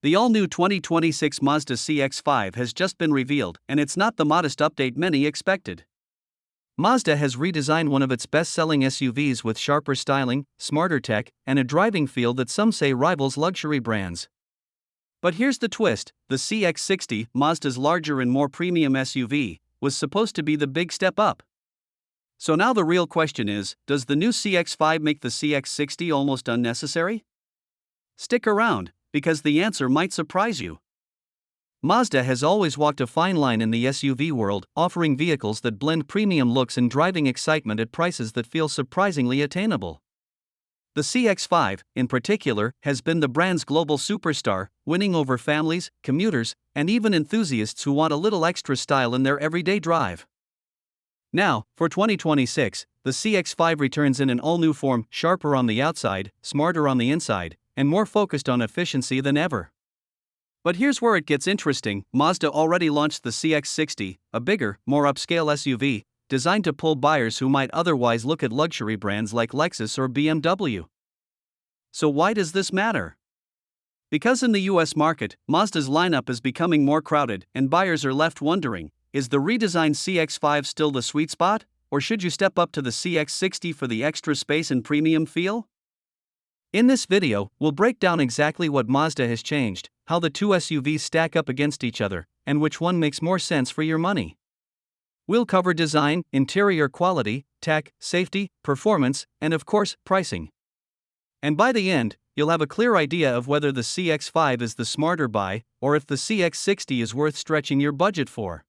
The all-new 2026 Mazda CX-5 has just been revealed, and it's not the modest update many expected. Mazda has redesigned one of its best-selling SUVs with sharper styling, smarter tech, and a driving feel that some say rivals luxury brands. But here's the twist: the CX-60, Mazda's larger and more premium SUV, was supposed to be the big step up. So now the real question is, does the new CX-5 make the CX-60 almost unnecessary? Stick around, because the answer might surprise you. Mazda has always walked a fine line in the SUV world, offering vehicles that blend premium looks and driving excitement at prices that feel surprisingly attainable. The CX-5, in particular, has been the brand's global superstar, winning over families, commuters, and even enthusiasts who want a little extra style in their everyday drive. Now, for 2026, the CX-5 returns in an all-new form, sharper on the outside, smarter on the inside, and more focused on efficiency than ever. But here's where it gets interesting: Mazda already launched the CX-60, a bigger, more upscale SUV, designed to pull buyers who might otherwise look at luxury brands like Lexus or BMW. So why does this matter? Because in the US market, Mazda's lineup is becoming more crowded, and buyers are left wondering, is the redesigned CX-5 still the sweet spot, or should you step up to the CX-60 for the extra space and premium feel? In this video, we'll break down exactly what Mazda has changed, how the two SUVs stack up against each other, and which one makes more sense for your money. We'll cover design, interior quality, tech, safety, performance, and of course, pricing. And by the end, you'll have a clear idea of whether the CX-5 is the smarter buy, or if the CX-60 is worth stretching your budget for.